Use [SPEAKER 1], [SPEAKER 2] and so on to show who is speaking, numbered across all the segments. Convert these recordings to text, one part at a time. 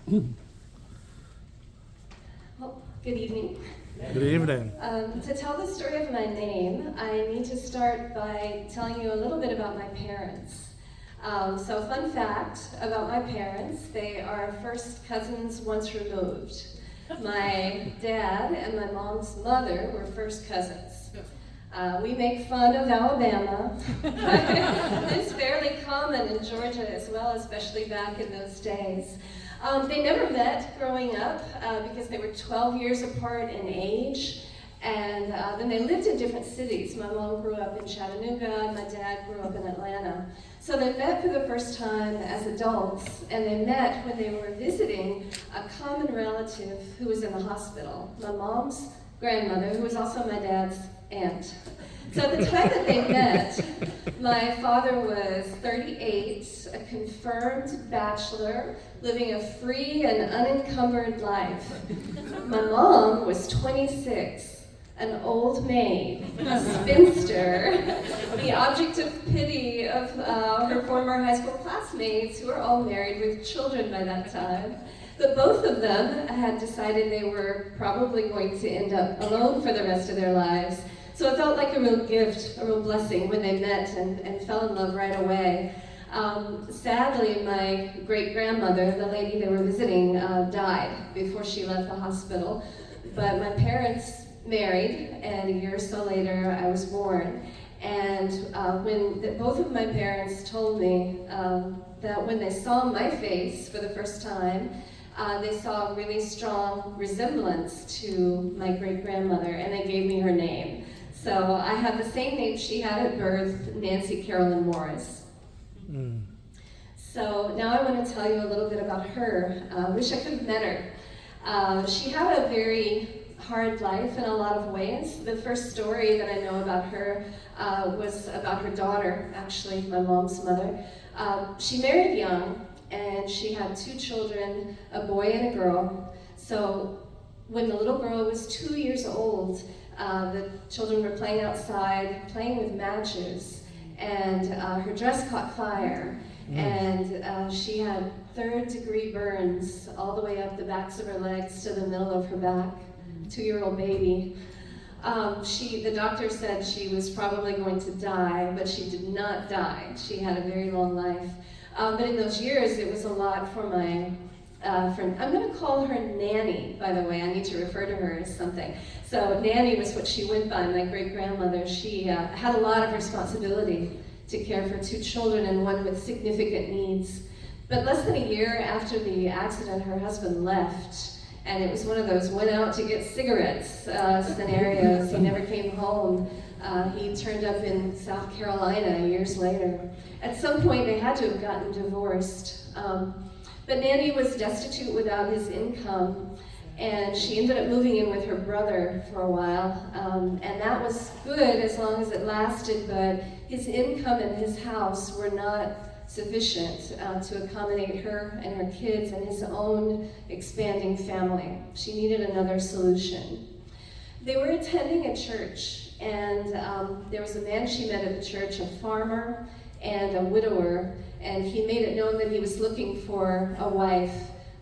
[SPEAKER 1] Well, good evening.
[SPEAKER 2] Good evening.
[SPEAKER 1] To tell the story of my name, I need to start by telling you a little bit about my parents. So fun fact about my parents, they are first cousins once removed. My dad and my mom's mother were first cousins. We make fun of Alabama. It's fairly common in Georgia as well, especially back in those days. They never met growing up because they were 12 years apart in age, and then they lived in different cities. My mom grew up in Chattanooga, and my dad grew up in Atlanta. So they met for the first time as adults, and they met when they were visiting a common relative who was in the hospital, my mom's grandmother, who was also my dad's aunt. So at the time that they met, my father was 38, a confirmed bachelor, living a free and unencumbered life. My mom was 26, an old maid, a spinster, the object of pity of her former high school classmates who were all married with children by that time. But both of them had decided they were probably going to end up alone for the rest of their lives. So it felt like a real gift, a real blessing when they met and fell in love right away. Sadly, my great-grandmother, the lady they were visiting, died before she left the hospital. But my parents married, and a year or so later, I was born. And both of my parents told me that when they saw my face for the first time, they saw a really strong resemblance to my great-grandmother, and they gave me her name. So I have the same name she had at birth, Nancy Carolyn Morris. So now I want to tell you a little bit about her. I wish I could have met her. She had a very hard life in a lot of ways. The first story that I know about her was about her daughter, actually, my mom's mother. She married young, and she had 2 children, a boy and a girl. So when the little girl was 2 years old, the children were playing outside, playing with matches, and her dress caught fire, and she had 3rd-degree burns all the way up the backs of her legs to the middle of her back. 2-year-old baby. The doctor said she was probably going to die, but she did not die. She had a very long life. But in those years, it was a lot for my friend. I'm going to call her Nanny, by the way. I need to refer to her as something. So Nanny was what she went by, my great-grandmother. She had a lot of responsibility to care for 2 children and one with significant needs. But less than a year after the accident, her husband left. And it was one of those went out to get cigarettes scenarios. He never came home. He turned up in South Carolina years later. At some point, they had to have gotten divorced. But Nanny was destitute without his income, and she ended up moving in with her brother for a while. And that was good as long as it lasted, but his income and his house were not sufficient to accommodate her and her kids and his own expanding family. She needed another solution. They were attending a church, and there was a man she met at the church, a farmer and a widower, and he made it known that he was looking for a wife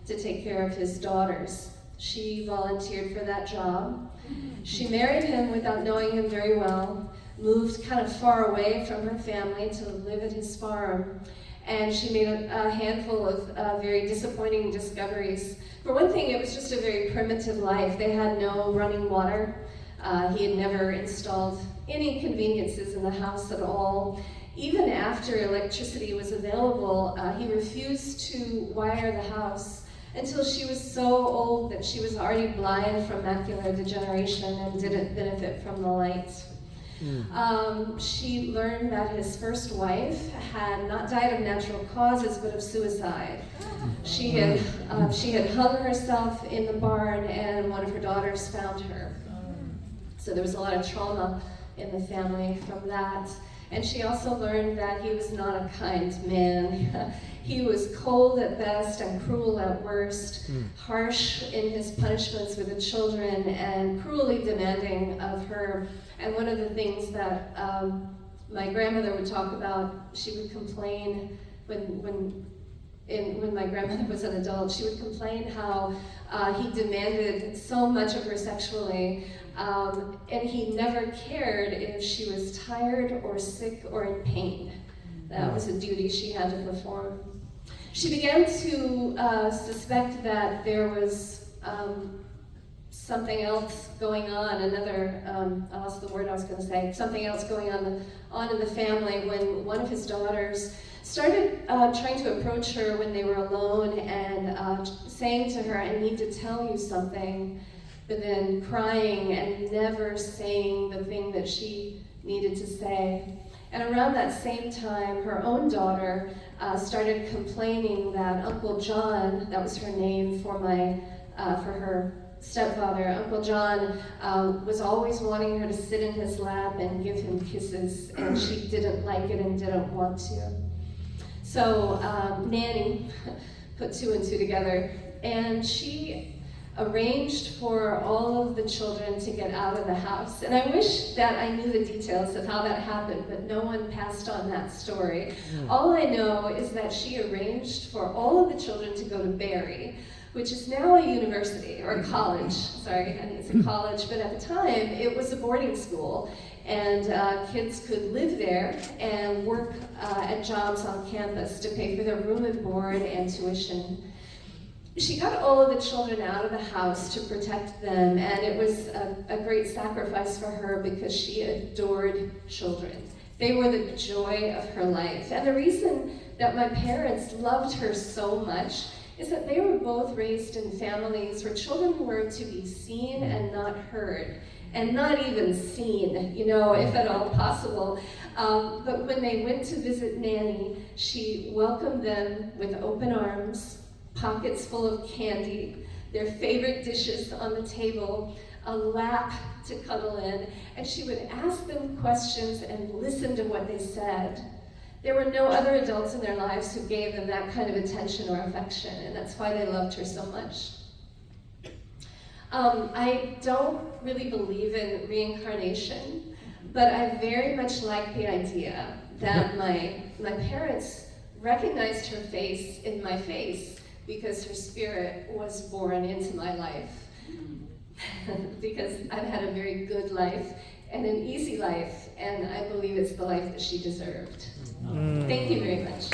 [SPEAKER 1] to take care of his daughters. She volunteered for that job. She married him without knowing him very well, moved kind of far away from her family to live at his farm, and she made a handful of very disappointing discoveries. For one thing, it was just a very primitive life. They had no running water. He had never installed any conveniences in the house at all. Even after electricity was available, he refused to wire the house until she was so old that she was already blind from macular degeneration and didn't benefit from the light. She learned that his first wife had not died of natural causes, but of suicide. She had hung herself in the barn, and one of her daughters found her. So there was a lot of trauma in the family from that. And she also learned that he was not a kind man. He was cold at best and cruel at worst, harsh in his punishments with the children, and cruelly demanding of her. And one of the things that my grandmother would talk about, she would complain when when my grandmother was an adult, she would complain how he demanded so much of her sexually, and he never cared if she was tired or sick or in pain. That was a duty she had to perform. She began to suspect that there was something else going on, I lost the word I was going to say, something else going on in the family when one of his daughters started trying to approach her when they were alone and saying to her, "I need to tell you something," but then crying and never saying the thing that she needed to say. And around that same time, her own daughter started complaining that Uncle John, that was her name for her stepfather, Uncle John was always wanting her to sit in his lap and give him kisses, and she didn't like it and didn't want to. So Nanny put two and two together, and she arranged for all of the children to get out of the house. And I wish that I knew the details of how that happened, but no one passed on that story. All I know is that she arranged for all of the children to go to Barry, which is now a university, or a college. Sorry, I think it's a college, but at the time it was a boarding school, and kids could live there and work at jobs on campus to pay for their room and board and tuition. She got all of the children out of the house to protect them, and it was a great sacrifice for her because she adored children. They were the joy of her life. And the reason that my parents loved her so much is that they were both raised in families where children were to be seen and not heard, and not even seen, if at all possible. But when they went to visit Nanny, she welcomed them with open arms, pockets full of candy, their favorite dishes on the table, a lap to cuddle in, and she would ask them questions and listen to what they said. There were no other adults in their lives who gave them that kind of attention or affection, and that's why they loved her so much. I don't really believe in reincarnation, but I very much like the idea that my parents recognized her face in my face because her spirit was born into my life. Because I've had a very good life and an easy life, and I believe it's the life that she deserved. Thank you very much.